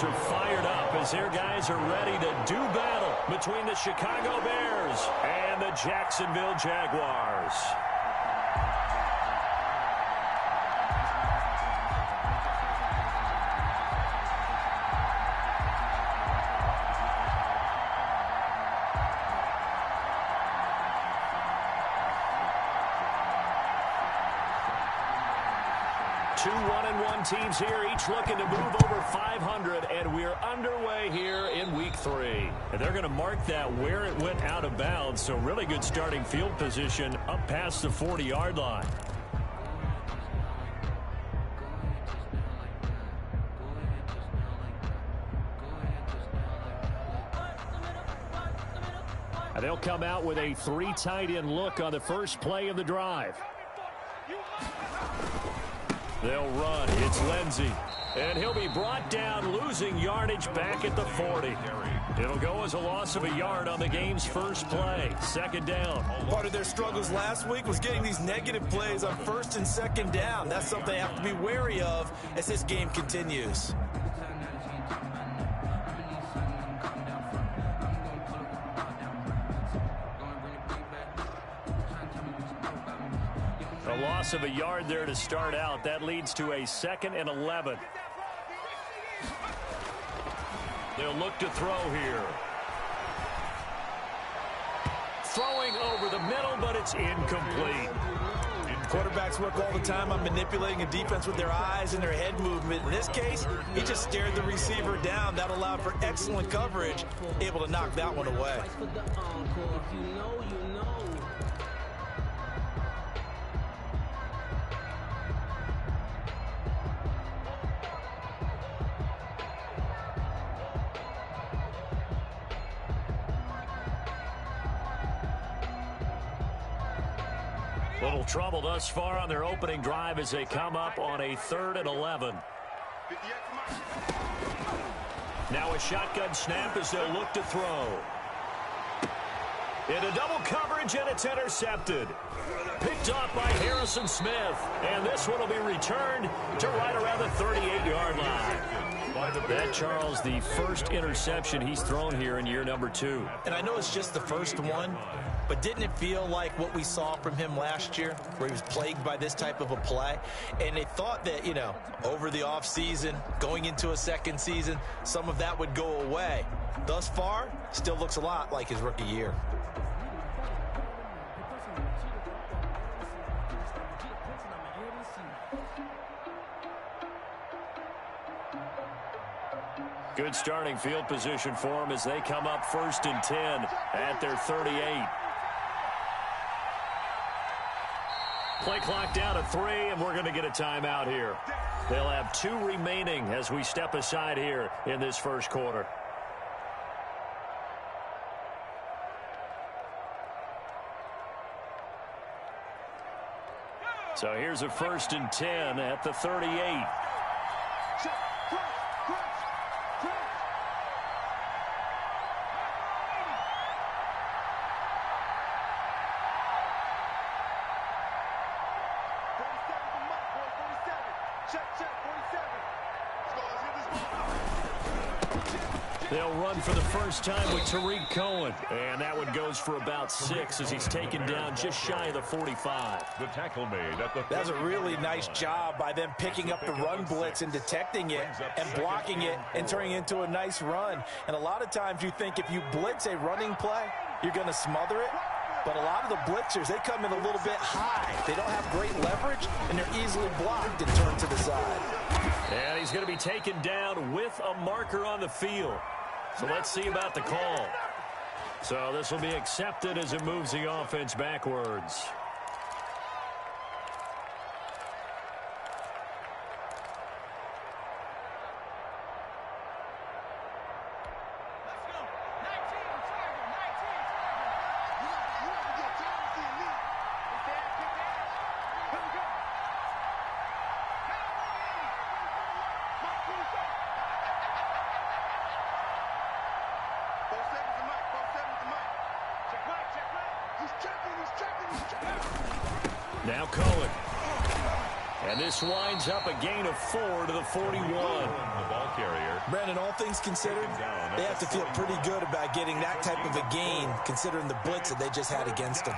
fans are fired up as their guys are ready to do battle between the Chicago Bears and the Jacksonville Jaguars. Two 1-1 teams here, each looking to move over 500, and we're underway here in week 3. And they're going to mark that where it went out of bounds, so really good starting field position up past the 40-yard line. And they'll come out with a 3 tight end look on the first play of the drive. They'll run. It's Lindsey. And he'll be brought down, losing yardage back at the 40. It'll go as a loss of a yard on the game's first play. Second down. Part of their struggles last week was getting these negative plays on first and second down. That's something they have to be wary of as this game continues. A loss of a yard there to start out. That leads to a 2nd and 11. They'll look to throw here. Throwing over the middle, but it's incomplete. Quarterbacks work all the time on manipulating a defense with their eyes and their head movement. In this case, he just stared the receiver down. That allowed for excellent coverage, able to knock that one away. Little trouble thus far on their opening drive as they come up on a 3rd and 11. Now a shotgun snap as they'll look to throw. Into double coverage, and it's intercepted. Picked off by Harrison Smith. And this one will be returned to right around the 38-yard line. That, Charles, the first interception he's thrown here in year number 2. And I know it's just the first one, but didn't it feel like what we saw from him last year, where he was plagued by this type of a play? And they thought that, you know, over the offseason, going into a second season, some of that would go away. Thus far, still looks a lot like his rookie year. Good starting field position for them as they come up 1st and 10 at their 38. Play clock down to 3, and we're going to get a timeout here. They'll have 2 remaining as we step aside here in this first quarter. So here's a 1st and 10 at the 38. They'll run for the first time with Tariq Cohen. And that one goes for about 6 as he's taken down just shy of the 45. The tackle made at the... That's a really nice job by them picking up the run blitz and detecting it and blocking it and turning it into a nice run. And a lot of times you think if you blitz a running play, you're going to smother it. But a lot of the blitzers, they come in a little bit high. They don't have great leverage, and they're easily blocked and turned to the side. And he's going to be taken down with a marker on the field. So let's see about the call. So this will be accepted as it moves the offense backwards. Now Cohen. And this winds up a gain of 4 to the 41. The ball carrier. Brandon, all things considered, they have to feel pretty good about getting that type of a gain, considering the blitz that they just had against them.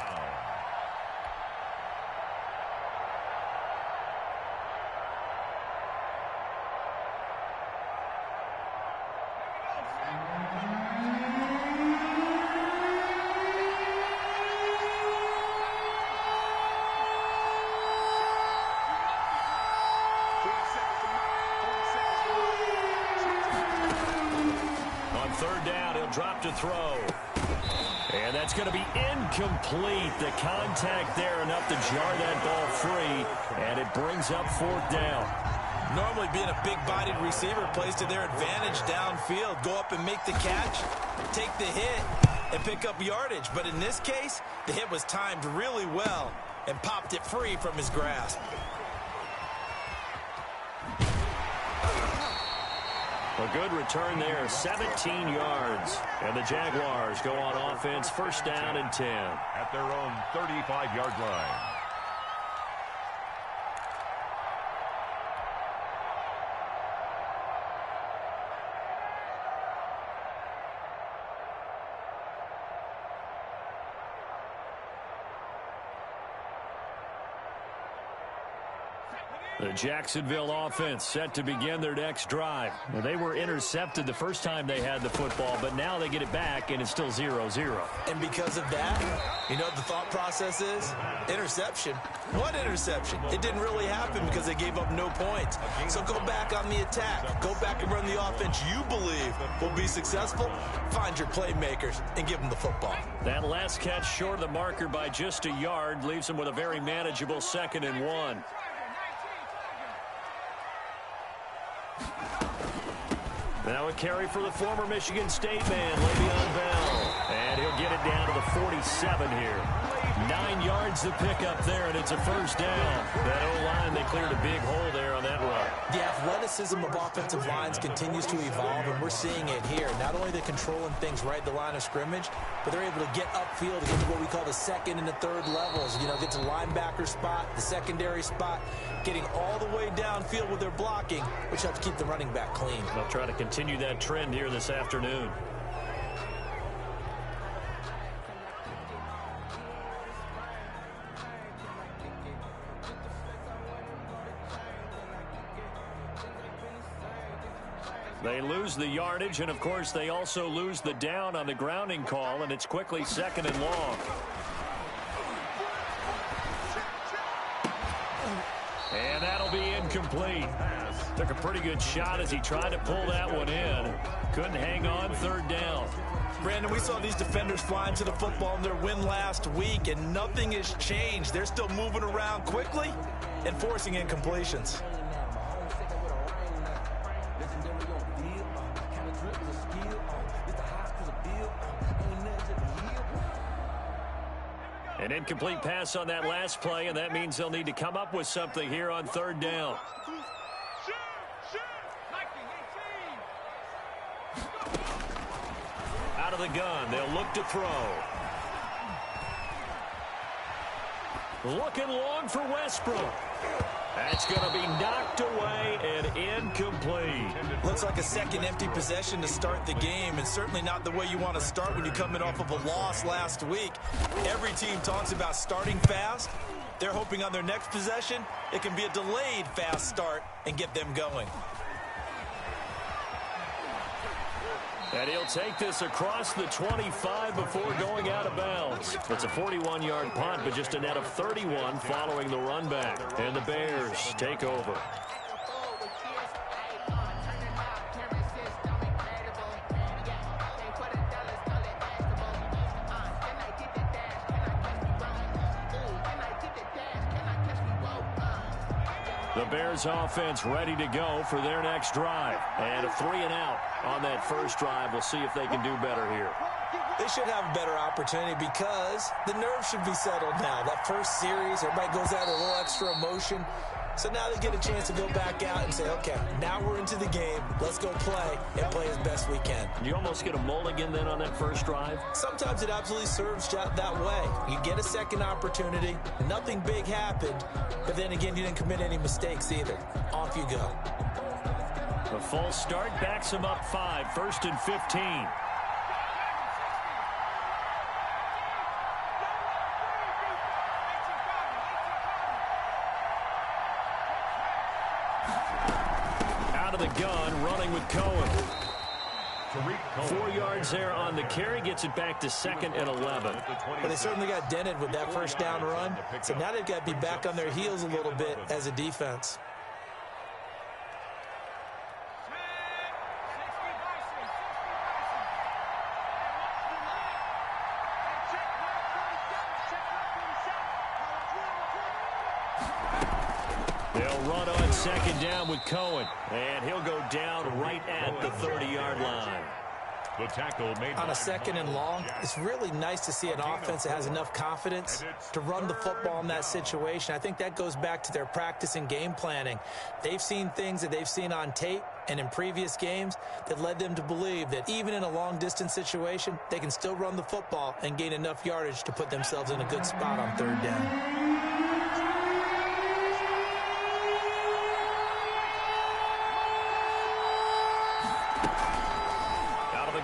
Third down, he'll drop to throw. And that's going to be incomplete. The contact there enough to jar that ball free, and it brings up fourth down. Normally being a big-bodied receiver plays to their advantage downfield. Go up and make the catch, take the hit, and pick up yardage. But in this case, the hit was timed really well and popped it free from his grasp. A good return there, 17 yards. And the Jaguars go on offense, first down and 10. At their own 35-yard line. The Jacksonville offense set to begin their next drive. Well, they were intercepted the first time they had the football, but now they get it back, and it's still 0-0. And because of that, you know what the thought process is? Interception. What interception? It didn't really happen because they gave up no points. So go back on the attack. Go back and run the offense you believe will be successful. Find your playmakers and give them the football. That last catch short of the marker by just a yard leaves them with a very manageable 2nd and 1. Now a carry for the former Michigan State man, Le'Veon Bell. And he'll get it down to the 47 here. 9 yards to pick up there, and it's a first down. That O-line, they cleared a big hole there on that run. The athleticism of offensive lines continues to evolve, and we're seeing it here. Not only are they controlling things right at the line of scrimmage, but they're able to get upfield to get to what we call the second and the third levels. You know, get to the linebacker spot, the secondary spot, getting all the way downfield with their blocking, which helps keep the running back clean. They'll try to continue that trend here this afternoon. They lose the yardage, and of course they also lose the down on the grounding call, and it's quickly 2nd and long. And that'll be incomplete. Took a pretty good shot as he tried to pull that one in. Couldn't hang on, 3rd down. Brandon, we saw these defenders flying to the football in their win last week, and nothing has changed. They're still moving around quickly and forcing incompletions. An incomplete pass on that last play, and that means they'll need to come up with something here on 3rd down. Out of the gun, they'll look to throw. Looking long for Westbrook. That's going to be knocked away and incomplete. Looks like a second empty possession to start the game, and certainly not the way you want to start when you come in off of a loss last week. Every team talks about starting fast. They're hoping on their next possession, it can be a delayed fast start and get them going. And he'll take this across the 25 before going out of bounds. It's a 41-yard punt, but just a net of 31 following the run back. And the Bears take over. The Bears offense ready to go for their next drive. And a 3-and-out on that first drive. We'll see if they can do better here. They should have a better opportunity because the nerves should be settled now. That first series, everybody goes out with a little extra emotion. So now they get a chance to go back out and say, okay, now we're into the game. Let's go play and play as best we can. You almost get a mulligan then on that first drive? Sometimes it absolutely serves that way. You get a second opportunity. Nothing big happened. But then again, you didn't commit any mistakes either. Off you go. A false start backs him up 5. 1st and 15. Out of the gun, running with Cohen. 4 yards there on the carry, gets it back to 2nd and 11. Well, they certainly got dented with that first down run. So now they've got to be back on their heels a little bit as a defense. They'll run on 2nd down with Cohen, and he'll go down right at the 30-yard line. The tackle made on a 2nd and long, it's really nice to see an offense that has enough confidence to run the football in that situation. I think that goes back to their practice and game planning. They've seen things that they've seen on tape and in previous games that led them to believe that even in a long-distance situation, they can still run the football and gain enough yardage to put themselves in a good spot on 3rd down.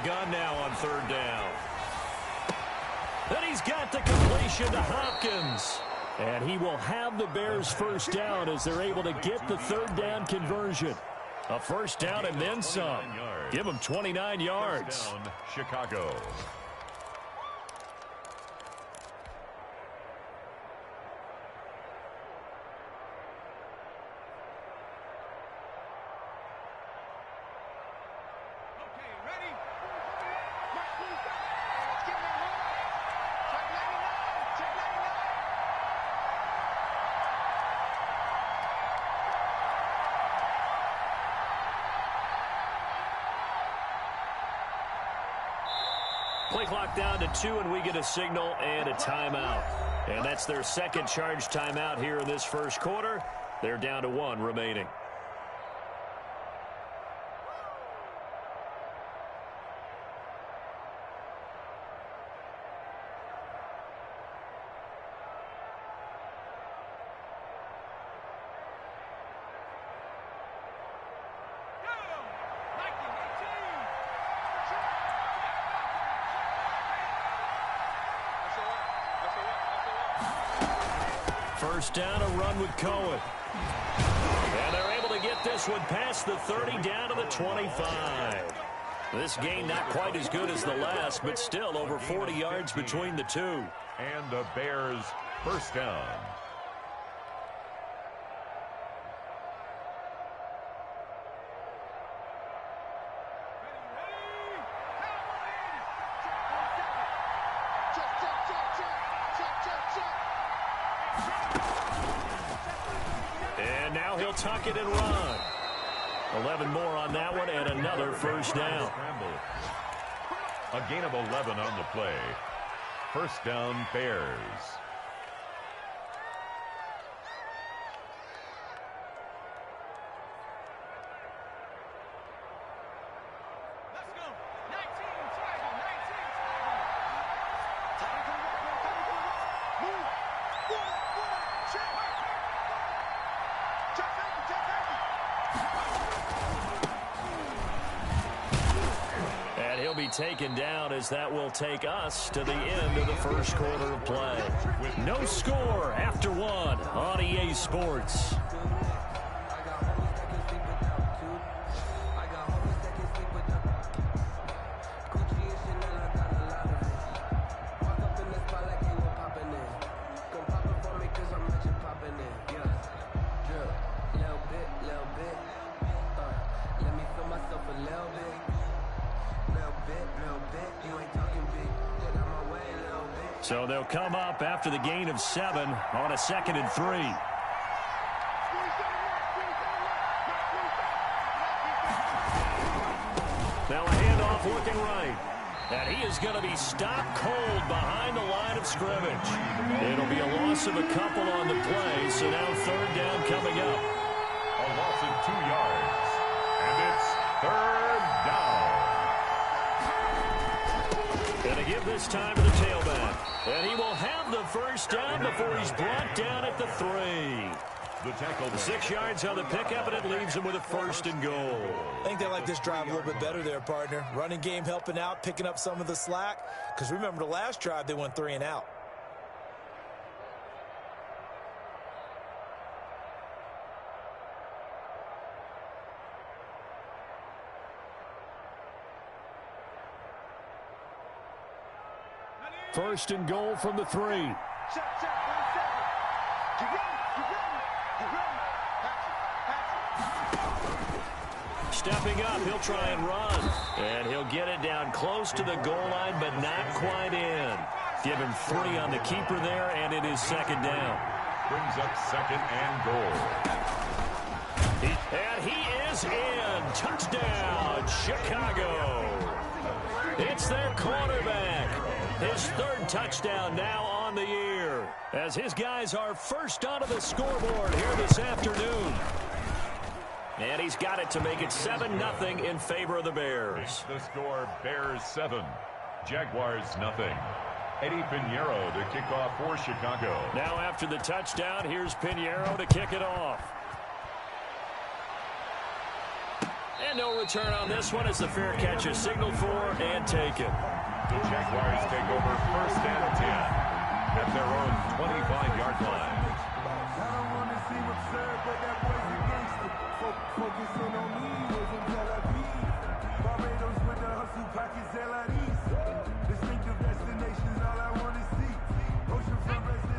Gun now on 3rd down. Then he's got the completion to Hopkins. And he will have the Bears' first down as they're able to get the 3rd down conversion. A first down and then some. Give them 29 yards. Down, Chicago. Play clock down to 2, and we get a signal and a timeout. And that's their second charge timeout here in this first quarter. They're down to 1 remaining. First down, a run with Cohen. And they're able to get this one past the 30 down to the 25. This game not quite as good as the last, but still over 40 yards between the two. And the Bears first down. And now he'll tuck it and run. 11 more on that one and another first down. A gain of 11 on the play. First down, Bears. Taken down as that will take us to the end of the first quarter of play. No score after 1 on EA Sports. So they'll come up after the gain of 7 on a 2nd and 3. Now a handoff looking right. And he is going to be stopped cold behind the line of scrimmage. It'll be a loss of a couple on the play, so now third down coming up. A loss of 2 yards. And it's third down. Going to give this time to the tailback. And he will have the first down before he's brought down at the 3. The tackle. 6 yards on the pickup, and it leaves him with a first and goal. I think they like this drive a little bit better there, partner. Running game helping out, picking up some of the slack. Because remember, the last drive, they went 3 and out. First and goal from the 3. Stepping up, he'll try and run. And he'll get it down close to the goal line, but not quite in. Give him 3 on the keeper there, and it is second down. Brings up second and goal. And he is in. Touchdown, Chicago. It's their quarterback. His 3rd touchdown now on the year, as his guys are first onto the scoreboard here this afternoon. And he's got it to make it 7-0 in favor of the Bears. The score, Bears 7, Jaguars nothing. Eddie Pinheiro to kick off for Chicago. Now after the touchdown, here's Pinheiro to kick it off. And no return on this one as the fair catch is signaled for and taken. The Jaguars take over first and 10 at their own 25-yard line.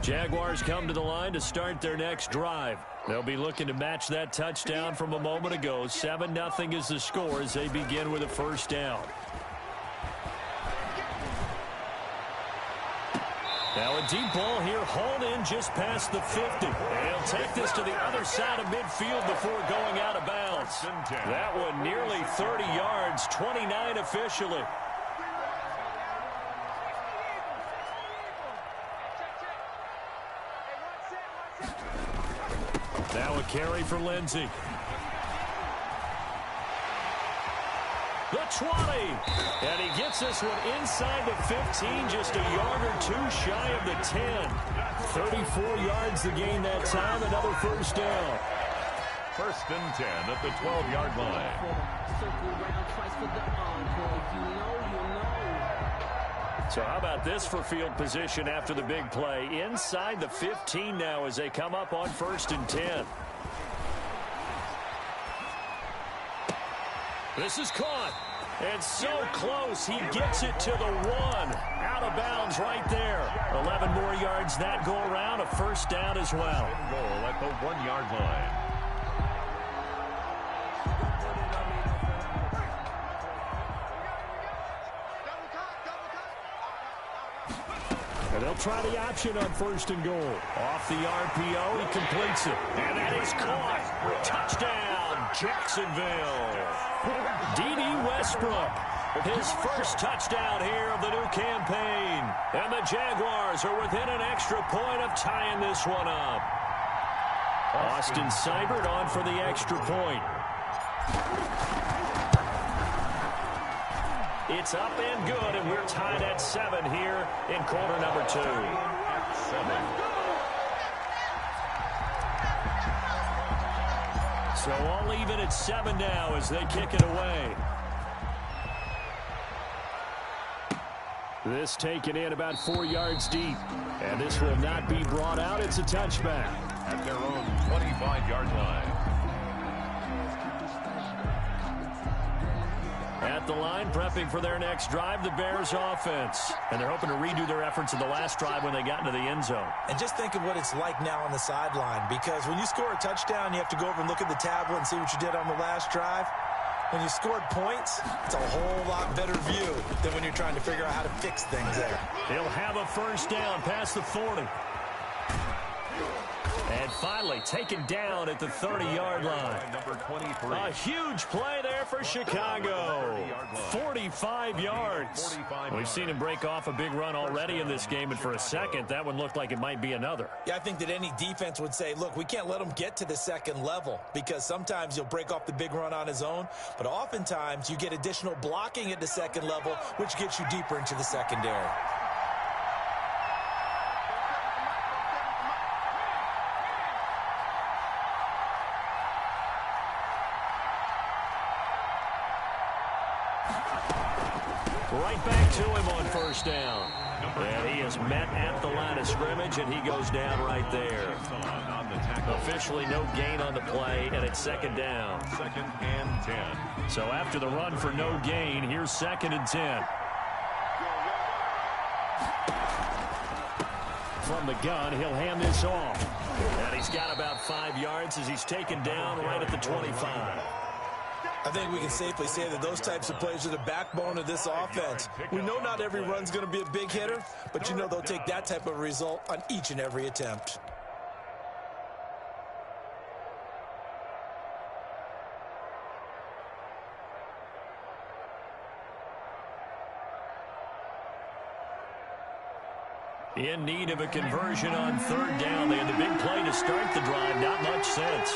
Jaguars come to the line to start their next drive. They'll be looking to match that touchdown from a moment ago. 7-0 is the score as they begin with a first down. Now a deep ball here, hauled in just past the 50. And he'll take this to the other side of midfield before going out of bounds. That one nearly 30 yards, 29 officially. Now a carry for Lindsey. The 20. And he gets this one inside the 15, just a yard or 2 shy of the 10. 34 yards the gain that time, another first down. First and 10 at the 12-yard line. So how about this for field position after the big play? Inside the 15 now as they come up on first and 10. This is caught. And so close, he gets it to the 1. Out of bounds right there. 11 more yards that go around, a first down as well. Goal at the 1-yard line. And they'll try the option on first and goal. Off the RPO, he completes it. And that is caught. Touchdown, Jacksonville. D.D. Westbrook, his first touchdown here of the new campaign. And the Jaguars are within an extra point of tying this one up. Austin Seibert on for the extra point. It's up and good, and we're tied at 7 here in quarter number 2. 7. So all even at 7 now as they kick it away. This taken in about 4 yards deep. And this will not be brought out. It's a touchback. At their own 25-yard line. At the line, prepping for their next drive, the Bears offense. And they're hoping to redo their efforts in the last drive when they got into the end zone. And just think of what it's like now on the sideline, because when you score a touchdown, you have to go over and look at the tablet and see what you did on the last drive. When you scored points, it's a whole lot better view than when you're trying to figure out how to fix things there. He'll have a first down past the 40. And finally taken down at the 30-yard line. Number 23. A huge play there for Chicago. 45 yards. We've seen him break off a big run already in this game, and for a second, that one looked like it might be another. Yeah, I think that any defense would say, look, we can't let him get to the second level, because sometimes he'll break off the big run on his own, but oftentimes you get additional blocking at the second level, which gets you deeper into the secondary. Right back to him on first down. And he is met at the line of scrimmage, and he goes down right there. Officially no gain on the play, and it's second down. 2nd and 10. So after the run for no gain, here's 2nd and 10. From the gun, he'll hand this off. And he's got about 5 yards as he's taken down right at the 25. I think we can safely say that those types of plays are the backbone of this offense. We know not every run's going to be a big hitter, but you know they'll take that type of result on each and every attempt. In need of a conversion on third down. They had the big play to start the drive. Not much sense.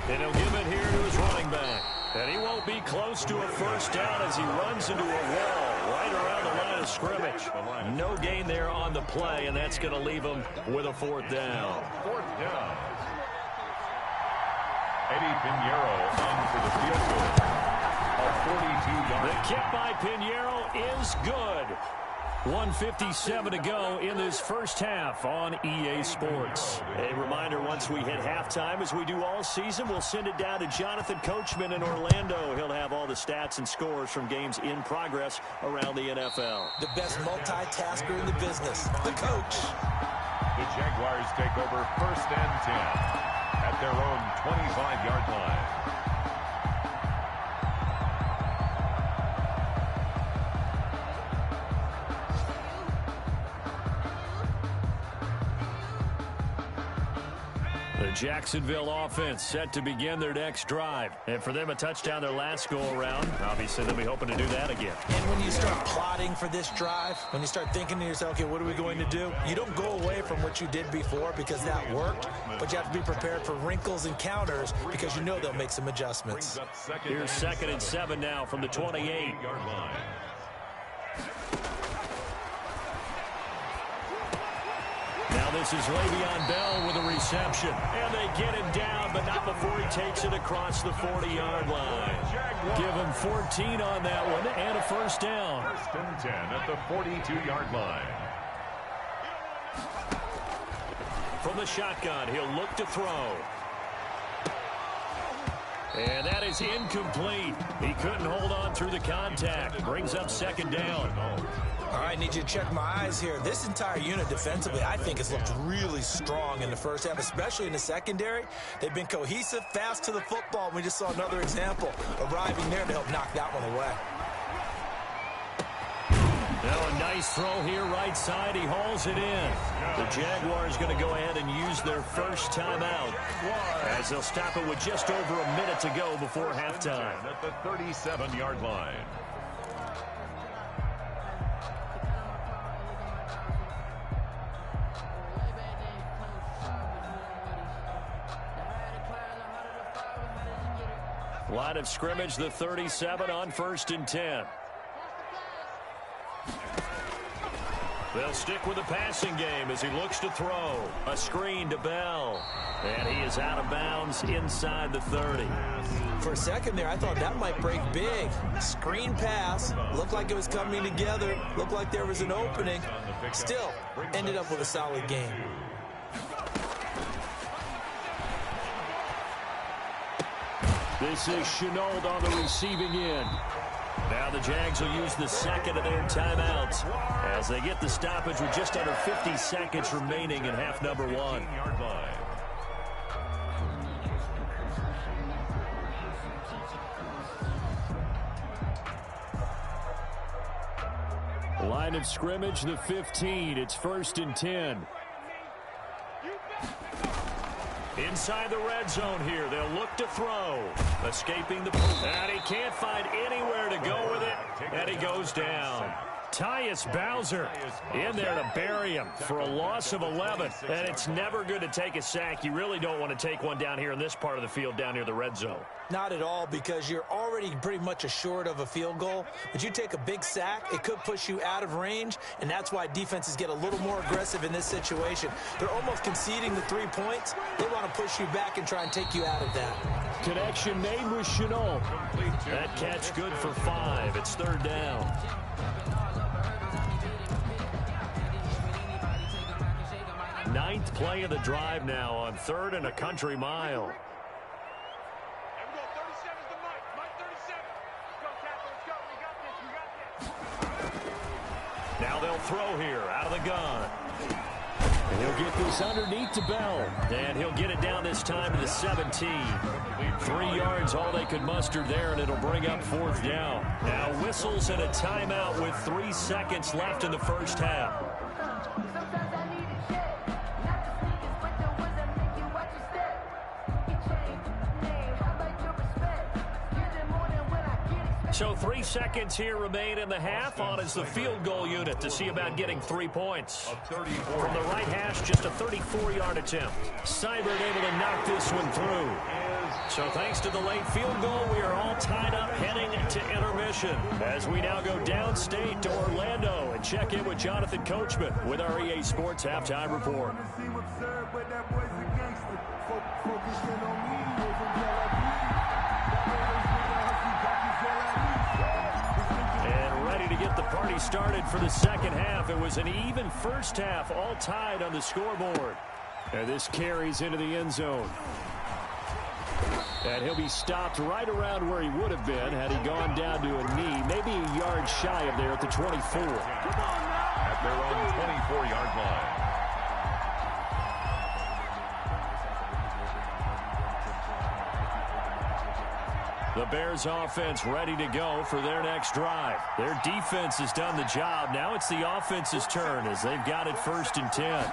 And he'll give it here to his running back. And he won't be close to a first down as he runs into a wall right around the line of scrimmage. No gain there on the play, and that's going to leave him with a 4th down. 4th down. Eddie Pinheiro on for the field goal. A 42-yard. The kick by Pinheiro is good. 1:57 to go in this first half on EA Sports. A reminder, once we hit halftime, as we do all season, we'll send it down to Jonathan Coachman in Orlando. He'll have all the stats and scores from games in progress around the NFL. The best multitasker in the business, the coach. The Jaguars take over 1st and 10 at their own 25-yard line. The Jacksonville offense set to begin their next drive. And for them, a touchdown their last go-around. Obviously, they'll be hoping to do that again. And when you start plotting for this drive, when you start thinking to yourself, okay, what are we going to do? You don't go away from what you did before because that worked, but you have to be prepared for wrinkles and counters because you know they'll make some adjustments. Here's 2nd and 7 now from the 28-yard line. Now this is Le'Veon Bell with a reception. And they get him down, but not before he takes it across the 40-yard line. Give him 14 on that one and a first down. 1st and 10 at the 42-yard line. From the shotgun, he'll look to throw. And that is incomplete. He couldn't hold on through the contact. Brings up 2nd down. All right, need you to check my eyes here. This entire unit defensively, I think, has looked really strong in the first half, especially in the secondary. They've been cohesive, fast to the football. We just saw another example arriving there to help knock that one away. Now a nice throw here right side. He hauls it in. The Jaguars going to go ahead and use their first timeout as they'll stop it with just over a minute to go before halftime. At the 37-yard line. Line of scrimmage, the 37 on 1st and 10. They'll stick with the passing game as he looks to throw. A screen to Bell. And he is out of bounds inside the 30. For a second there, I thought that might break big. Screen pass. Looked like it was coming together. Looked like there was an opening. Still, ended up with a solid game. This is Chenault on the receiving end. Now the Jags will use the second of their timeouts as they get the stoppage with just under 50 seconds remaining in half number 1. Line of scrimmage, the 15. It's 1st and 10. Inside the red zone here, they'll look to throw. Escaping the... And he can't find anywhere to go with it, and he goes down. Tyus Bowser in there to bury him for a loss of 11. And it's never good to take a sack. You really don't want to take one down here in this part of the field down near the red zone. Not at all, because you're already pretty much assured of a field goal. But you take a big sack, it could push you out of range, and that's why defenses get a little more aggressive in this situation. They're almost conceding the 3 points. They want to push you back and try and take you out of that. Connection made with Chenault. That catch good for 5. It's third down. Ninth play of the drive now on 3rd and a country mile. Now they'll throw here out of the gun. And he'll get this underneath to Bell. And he'll get it down this time to the 17. 3 yards all they could muster there, and it'll bring up 4th down. Now whistles and a timeout with 3 seconds left in the first half. So 3 seconds here remain in the half. On is the field goal unit to see about getting 3 points. From the right hash, just a 34-yard attempt. Seibert able to knock this one through. So thanks to the late field goal, we are all tied up heading to intermission. As we now go downstate to Orlando and check in with Jonathan Coachman with our EA Sports Halftime Report. Get the party started for the second half. It was an even first half, all tied on the scoreboard. And this carries into the end zone. And he'll be stopped right around where he would have been had he gone down to a knee, maybe a yard shy of there at the 24. At their own 24-yard line. The Bears offense ready to go for their next drive. Their defense has done the job. Now it's the offense's turn as they've got it 1st and 10.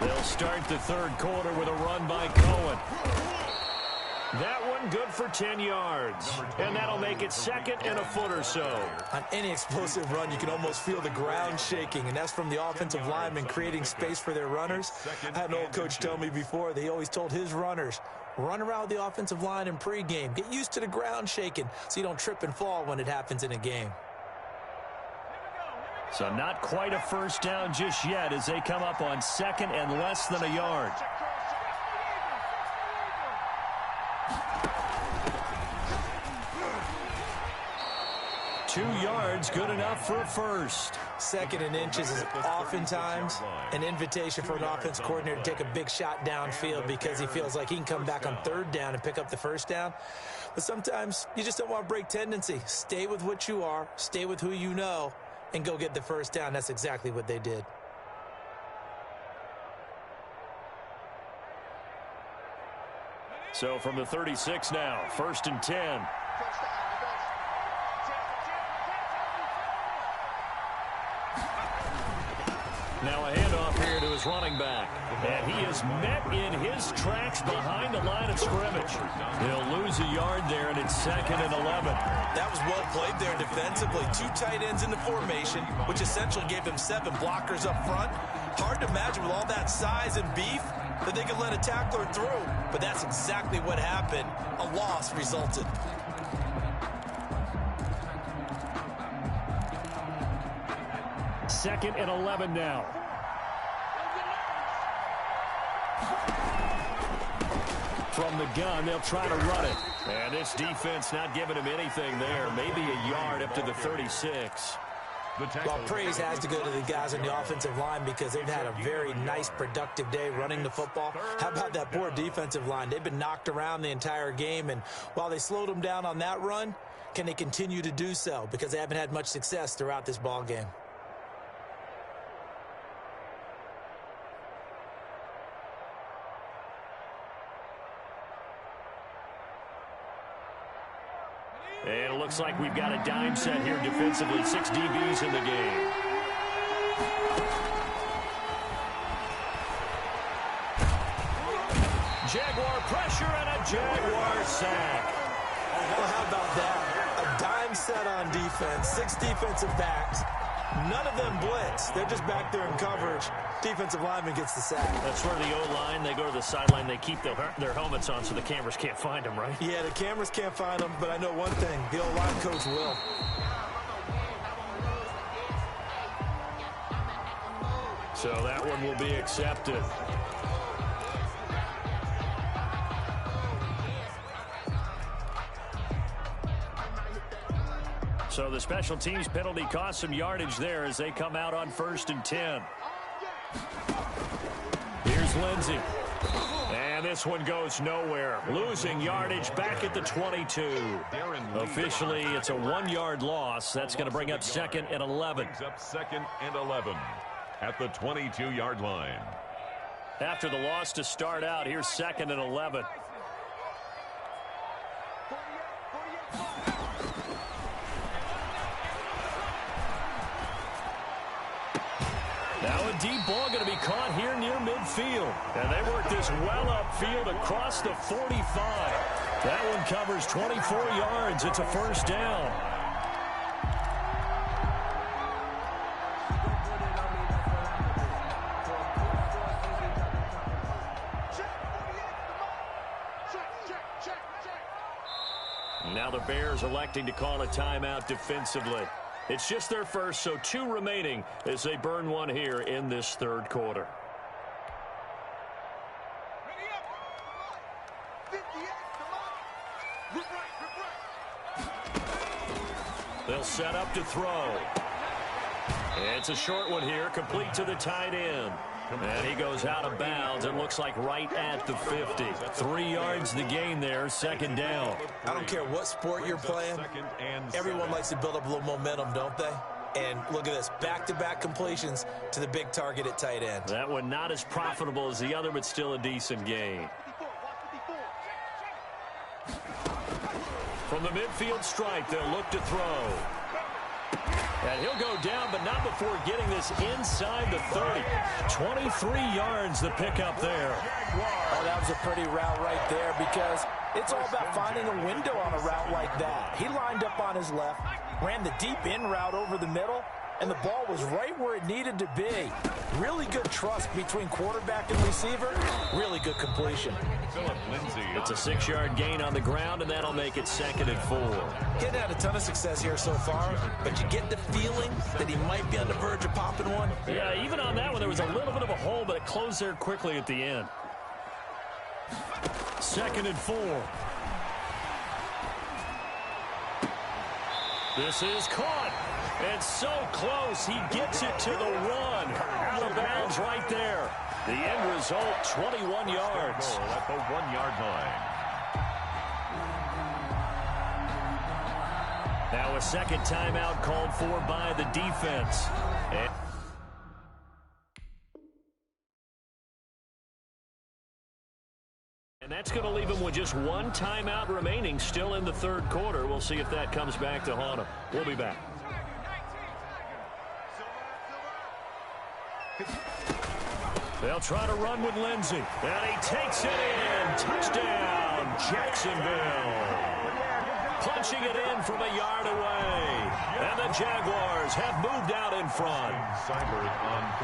They'll start the 3rd quarter with a run by Cohen. That one good for 10 yards. And that'll make it 2nd and a foot or so. On any explosive run, you can almost feel the ground shaking, and that's from the offensive linemen creating space for their runners. I had an old coach tell me before, they always told his runners, run around with the offensive line in pregame. Get used to the ground shaking so you don't trip and fall when it happens in a game. So not quite a first down just yet as they come up on 2nd and less than a yard. Two yards, good enough for a first. 2nd and inches is oftentimes an invitation for an offense coordinator to take a big shot downfield because he feels like he can come back on 3rd down and pick up the first down. But sometimes you just don't want to break tendency. Stay with what you are, stay with who you know, and go get the first down. That's exactly what they did. So from the 36 now, 1st and 10. Now a handoff here to his running back. And he is met in his tracks behind the line of scrimmage. He'll lose a yard there, and it's 2nd and 11. That was well played there defensively. 2 tight ends in the formation, which essentially gave them 7 blockers up front. Hard to imagine with all that size and beef that they could let a tackler through. But that's exactly what happened. A loss resulted. Second and 11 now. From the gun, they'll try to run it. And this defense not giving him anything there. Maybe a yard up to the 36. Well, praise has to go to the guys on the offensive line because they've had a very nice, productive day running the football. How about that poor defensive line? They've been knocked around the entire game, and while they slowed them down on that run, can they continue to do so? Because they haven't had much success throughout this ball game. And it looks like we've got a dime set here defensively. 6 DBs in the game. Jaguar pressure and a Jaguar sack. Well, how about that? A dime set on defense, 6 defensive backs. None of them blitz. They're just back there in coverage. Defensive lineman gets the sack. That's where the O-line, they go to the sideline, they keep their helmets on so the cameras can't find them, right? Yeah, the cameras can't find them, but I know one thing. The O-line coach will. So that one will be accepted. So the special teams penalty cost some yardage there as they come out on 1st and 10. Here's Lindsey. And this one goes nowhere. Losing yardage back at the 22. Officially, it's a 1-yard loss. That's going to bring up 2nd and 11. Brings up 2nd and 11 at the 22-yard line. After the loss to start out, here's 2nd and 11. Now a deep ball going to be caught here near midfield. And they work this well upfield across the 45. That one covers 24 yards. It's a 1st down. Now the Bears electing to call a timeout defensively. It's just their first, so 2 remaining as they burn one here in this 3rd quarter. They'll set up to throw. It's a short one here, complete to the tight end. And he goes out of bounds. It looks like right at the 50. 3 yards the gain there, 2nd down. I don't care what sport you're playing. Everyone likes to build up a little momentum, don't they? And look at this, back-to-back completions to the big target at tight end. That one not as profitable as the other, but still a decent gain. From the midfield stripe, they'll look to throw. And he'll go down, but not before getting this inside the 30. 23 yards the pickup there. Oh, that was a pretty route right there because it's all about finding a window on a route like that. He lined up on his left, ran the deep in route over the middle, and the ball was right where it needed to be. Really good trust between quarterback and receiver. Really good completion. It's a 6-yard gain on the ground, and that'll make it 2nd and 4. Getting had a ton of success here so far, but you get the feeling that he might be on the verge of popping one. Yeah, even on that one, there was a little bit of a hole, but it closed there quickly at the end. 2nd and 4. This is caught. And so close, he gets it to the 1. Out of bounds right there. The end result, 21 yards. At the 1-yard line. Now a 2nd timeout called for by the defense. And that's going to leave him with just 1 timeout remaining still in the 3rd quarter. We'll see if that comes back to haunt him. We'll be back. They'll try to run with Lindsey. And he takes it in. Touchdown, Jacksonville. Punching it in from a yard away. And the Jaguars have moved out in front.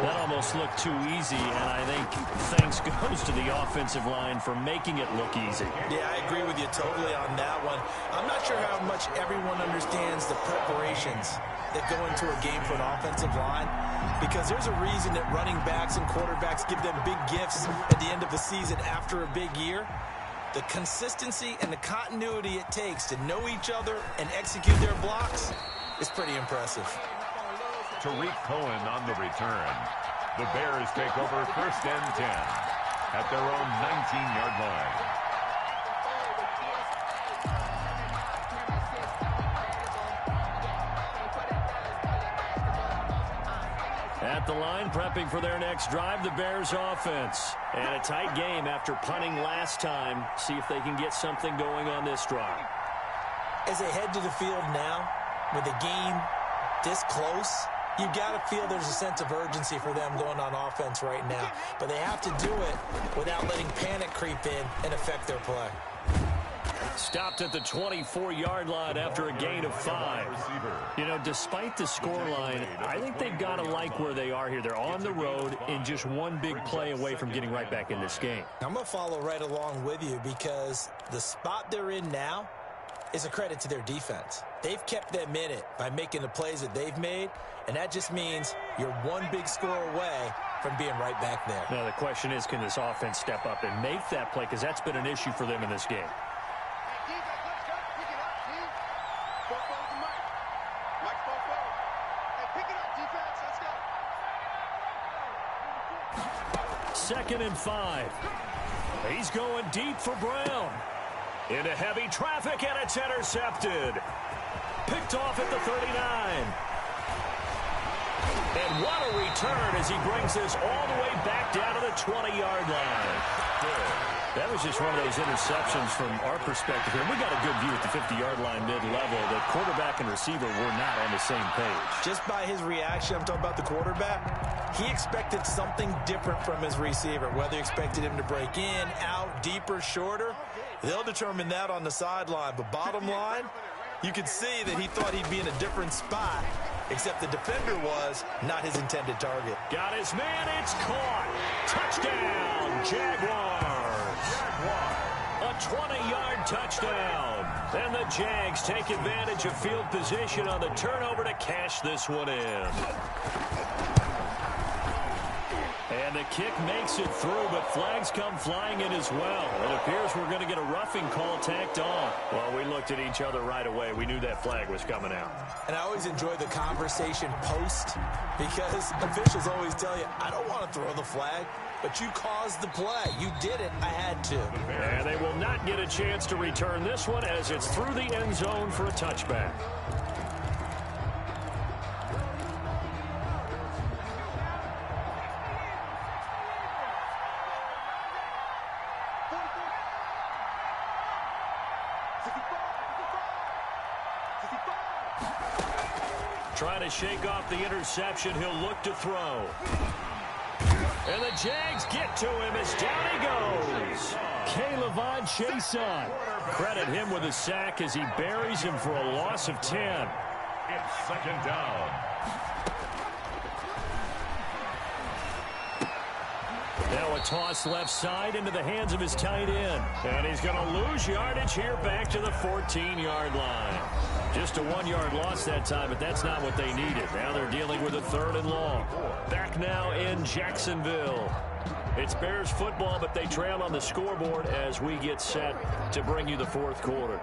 That almost looked too easy, and I think thanks goes to the offensive line for making it look easy. Yeah, I agree with you totally on that one. I'm not sure how much everyone understands the preparations that go into a game for an offensive line, because there's a reason that running backs and quarterbacks give them big gifts at the end of the season after a big year. The consistency and the continuity it takes to know each other and execute their blocks is pretty impressive. Tariq Cohen on the return. The Bears take over 1st and 10 at their own 19-yard line. At the line, prepping for their next drive, the Bears offense. And a tight game after punting last time. See if they can get something going on this drive. As they head to the field now, with the game this close, you've got to feel there's a sense of urgency for them going on offense right now. But they have to do it without letting panic creep in and affect their play. Stopped at the 24-yard line after a gain of 5. You know, despite the scoreline, I think they've got to like where they are here. They're on the road and just one big play away from getting right back in this game. I'm going to follow right along with you because the spot they're in now is a credit to their defense. They've kept them in it by making the plays that they've made, and that just means you're one big score away from being right back there. Now, the question is, can this offense step up and make that play? Because that's been an issue for them in this game. Second and 5. He's going deep for Brown. Into heavy traffic, and it's intercepted. Picked off at the 39. And what a return as he brings this all the way back down to the 20-yard line. That was just one of those interceptions from our perspective here. We got a good view at the 50-yard line mid-level. The quarterback and receiver were not on the same page. Just by his reaction, I'm talking about the quarterback, he expected something different from his receiver. Whether he expected him to break in, out, deeper, shorter, they'll determine that on the sideline. But bottom line, you could see that he thought he'd be in a different spot, except the defender was not his intended target. Got his man, it's caught. Touchdown, Jaguars. A 20-yard touchdown. And the Jags take advantage of field position on the turnover to cash this one in. And the kick makes it through, but flags come flying in as well. It appears we're going to get a roughing call tacked on. Well, we looked at each other right away. We knew that flag was coming out. And I always enjoy the conversation post because officials always tell you, I don't want to throw the flag, but you caused the play. You did it. I had to. And they will not get a chance to return this one as it's through the end zone for a touchback. Trying to shake off the interception. He'll look to throw. And the Jags get to him as down he goes. K'Lavon Chaisson. Credit him with a sack as he buries him for a loss of 10. It's second down. Now a toss left side into the hands of his tight end. And he's going to lose yardage here back to the 14-yard line. Just a 1-yard loss that time, but that's not what they needed. Now they're dealing with a 3rd and long. Back now in Jacksonville. It's Bears football, but they trail on the scoreboard as we get set to bring you the 4th quarter.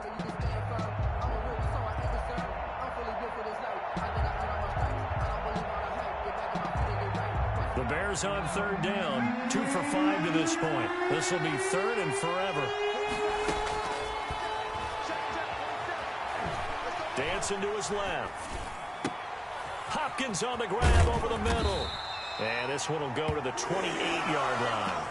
The Bears on 3rd down, 2 for 5 to this point. This will be 3rd and forever. Dancing to his left. Hopkins on the grab over the middle. And this one will go to the 28-yard line.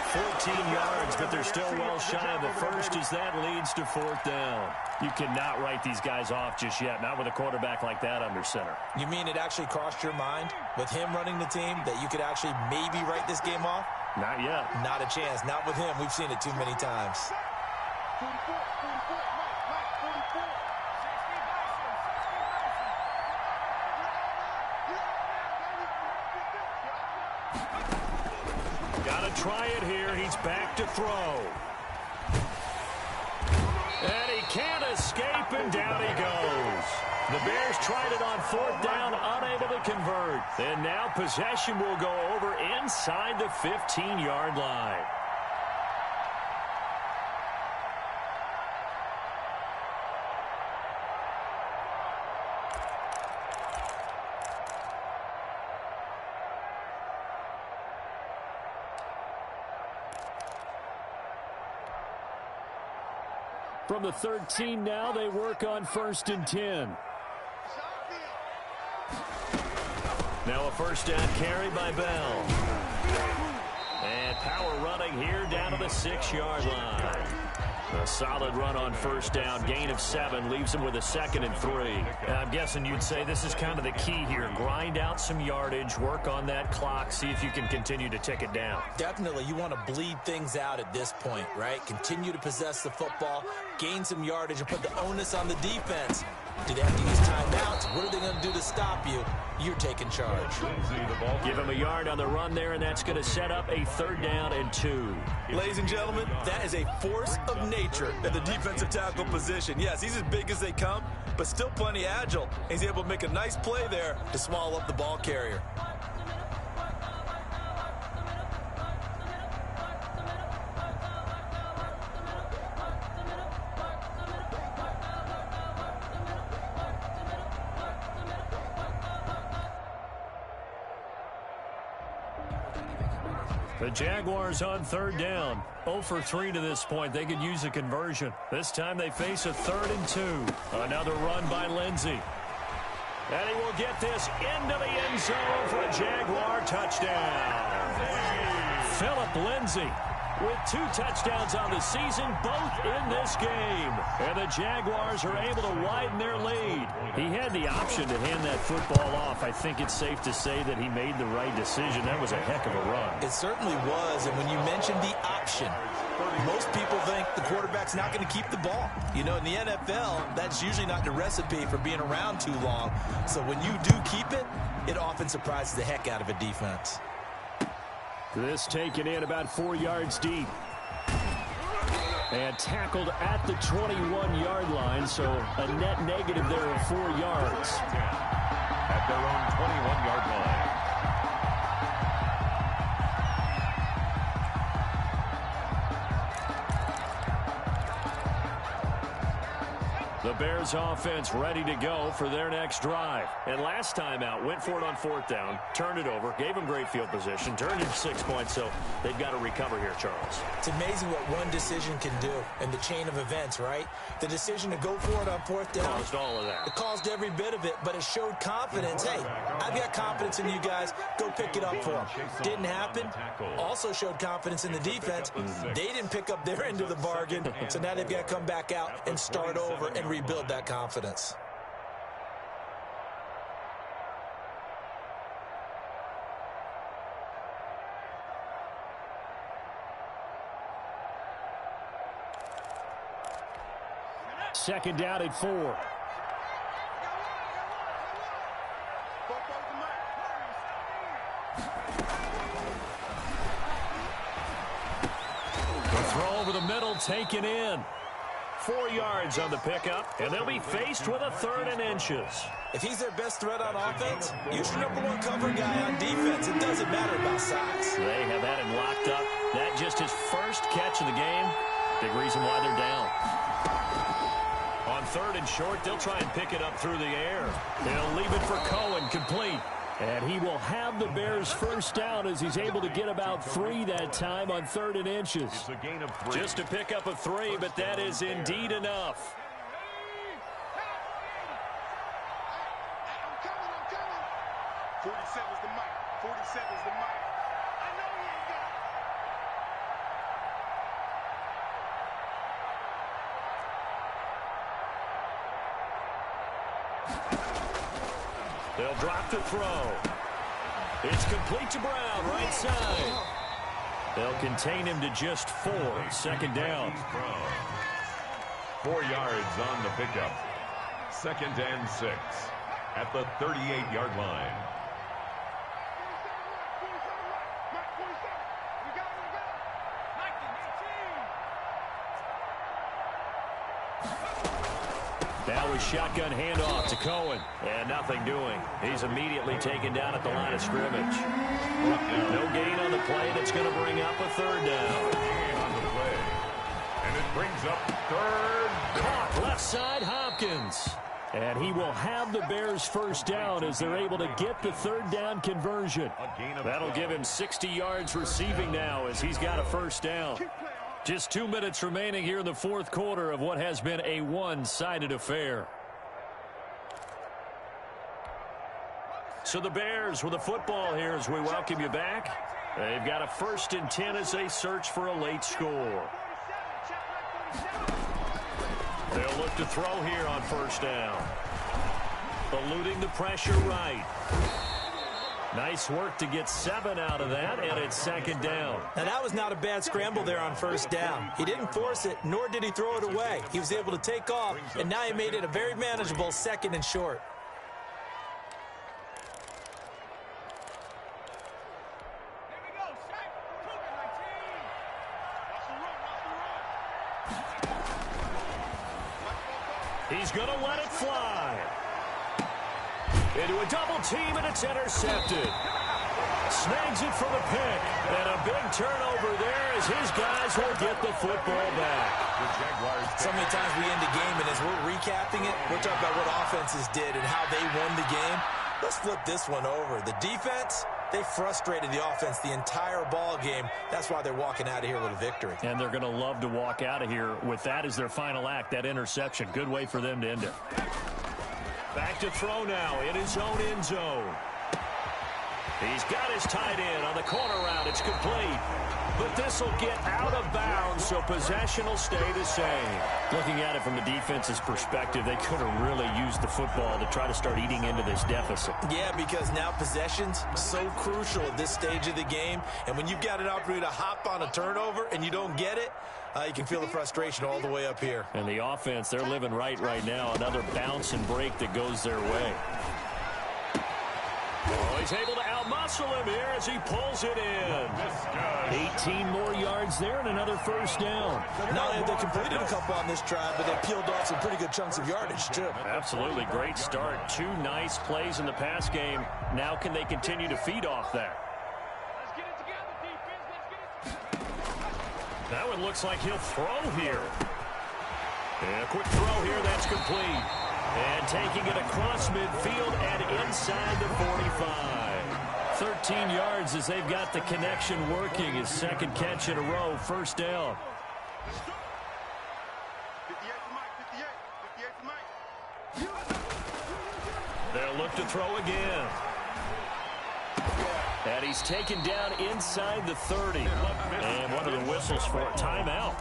14 yards, but they're still well shy of the first as that leads to 4th down. You cannot write these guys off just yet, not with a quarterback like that under center. You mean it actually crossed your mind with him running the team that you could actually maybe write this game off? Not yet. Not a chance. Not with him. We've seen it too many times. Got to try it here. He's back to throw. And he can't escape, and down he goes. The Bears tried it on 4th down, unable to convert. And now possession will go over inside the 15-yard line. From the 13 now, they work on 1st and 10. Now a 1st down carry by Bell. And power running here down to the 6-yard line. A solid run on first down. Gain of 7 leaves him with a 2nd and 3. I'm guessing you'd say this is kind of the key here. Grind out some yardage, work on that clock, see if you can continue to tick it down. Definitely. You want to bleed things out at this point, right? Continue to possess the football, gain some yardage, and put the onus on the defense. Do they have to use timeouts? What are they going to do to stop you? You're taking charge. Give him a yard on the run there, and that's going to set up a 3rd down and 2. Ladies and gentlemen, that is a force of nature at the defensive tackle position. Yes, he's as big as they come, but still plenty agile. He's able to make a nice play there to swallow up the ball carrier. The Jaguars on 3rd down. 0 for 3 to this point. They could use a conversion. This time they face a 3rd and 2. Another run by Lindsey. And he will get this into the end zone for a Jaguar touchdown. Philip Lindsey with 2 touchdowns on the season, both in this game. And the Jaguars are able to widen their lead. He had the option to hand that football off. I think it's safe to say that he made the right decision. That was a heck of a run. It certainly was, and when you mentioned the option, most people think the quarterback's not going to keep the ball. You know, in the NFL, that's usually not the recipe for being around too long. So when you do keep it, it often surprises the heck out of a defense. This taken in about 4 yards deep. And tackled at the 21-yard line, so a net negative there of 4 yards. At their own 21-yard line. The Bears offense ready to go for their next drive. And last time out, went for it on 4th down, turned it over, gave them great field position, turned it 6 points, so they've got to recover here, Charles. It's amazing what one decision can do in the chain of events, right? The decision to go for it on 4th down. Caused all of that. It caused every bit of it, but it showed confidence. Hey, I've got confidence in you guys. Go pick it up for them. Didn't happen. Also showed confidence in the defense. They didn't pick up their end of the bargain, so now they've got to come back out and start over and rebuild that confidence. Second down at 4. The throw over the middle taken in. 4 yards on the pickup, and they'll be faced with a 3rd and inches. If he's their best threat on offense, use your #1 cover guy on defense. It doesn't matter about size. They have had him locked up. That just his first catch of the game. Big reason why they're down. On 3rd and short, they'll try and pick it up through the air. They'll leave it for Cohen, complete. And he will have the Bears first down as he's able to get about 3 that time on 3rd and inches. It's a gain of 3. Just to pick up a 3, but that is indeed enough. I'm coming. 47's the mic. 47's the mic. I know he ain't got They'll drop the throw. It's complete to Brown, right side. They'll contain him to just 4. 2nd down. 4 yards on the pickup. 2nd and 6 at the 38-yard line. Now a shotgun handoff to Cohen. And nothing doing. He's immediately taken down at the line of scrimmage. No gain on the play. That's going to bring up a 3rd down. Gain on the play. And it brings up 3rd. Caught left side, Hopkins. And he will have the Bears first down as they're able to get the 3rd down conversion. That'll give him 60 yards receiving now as he's got a first down. Just 2 minutes remaining here in the 4th quarter of what has been a one-sided affair. So the Bears with the football here as we welcome you back. They've got a 1st and 10 as they search for a late score. They'll look to throw here on first down. Eluding the pressure right. Nice work to get 7 out of that, and it's second down. Now, that was not a bad scramble there on first down. He didn't force it, nor did he throw it away. He was able to take off, and now he made it a very manageable 2nd and short. He's going to let it fly. Into a double team, and it's intercepted. Snags it for the pick. And a big turnover there as his guys will get the football back. So many times we end the game, and as we're recapping it, we're talking about what offenses did and how they won the game. Let's flip this one over. The defense, they frustrated the offense the entire ball game. That's why they're walking out of here with a victory. And they're going to love to walk out of here with that as their final act, that interception. Good way for them to end it. Back to throw now in his own end zone. He's got his tight end on the corner route. It's complete. But this will get out of bounds, so possession will stay the same. Looking at it from the defense's perspective, they could have really used the football to try to start eating into this deficit. Yeah, because now possession's so crucial at this stage of the game. And when you've got an opportunity to hop on a turnover and you don't get it, you can feel the frustration all the way up here. And the offense, they're living right now. Another bounce and break that goes their way. Oh, he's able to outmuscle him here as he pulls it in. 18 more yards there and another first down. Not only have they completed a couple on this drive, but they peeled off some pretty good chunks of yardage, too. Absolutely. Great start. 2 nice plays in the pass game. Now can they continue to feed off that? That one looks like he'll throw here. And a quick throw here. That's complete. And taking it across midfield and inside the 45. 13 yards as they've got the connection working. His second catch in a row. First down. 58 for Mike. They'll look to throw again. And he's taken down inside the 30. And one of the whistles for a timeout.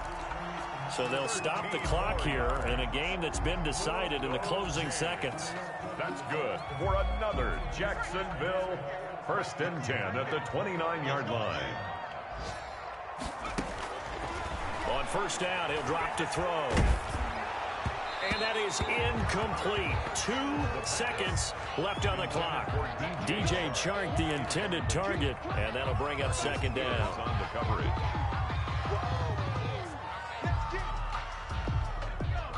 So they'll stop the clock here in a game that's been decided in the closing seconds. That's good for another Jacksonville 1st and 10 at the 29-yard line. On first down, he'll drop to throw. And that is incomplete. 2 seconds left on the clock. DJ Chark, the intended target, and that'll bring up second down. On the coverage.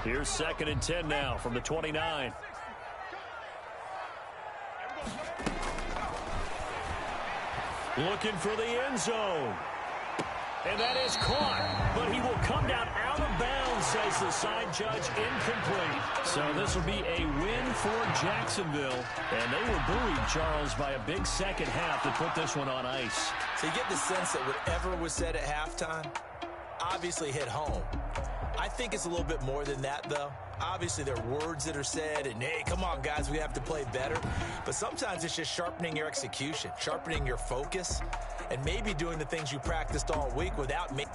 Here's 2nd and 10 now from the 29. Looking for the end zone. And that is caught, but he will come down out of bounds, says the side judge, incomplete. So this will be a win for Jacksonville. And they were buoyed, Charles, by a big second half to put this one on ice. So you get the sense that whatever was said at halftime obviously hit home. I think it's a little bit more than that, though. Obviously, there are words that are said, and, hey, come on, guys, we have to play better. But sometimes it's just sharpening your execution, sharpening your focus, and maybe doing the things you practiced all week without making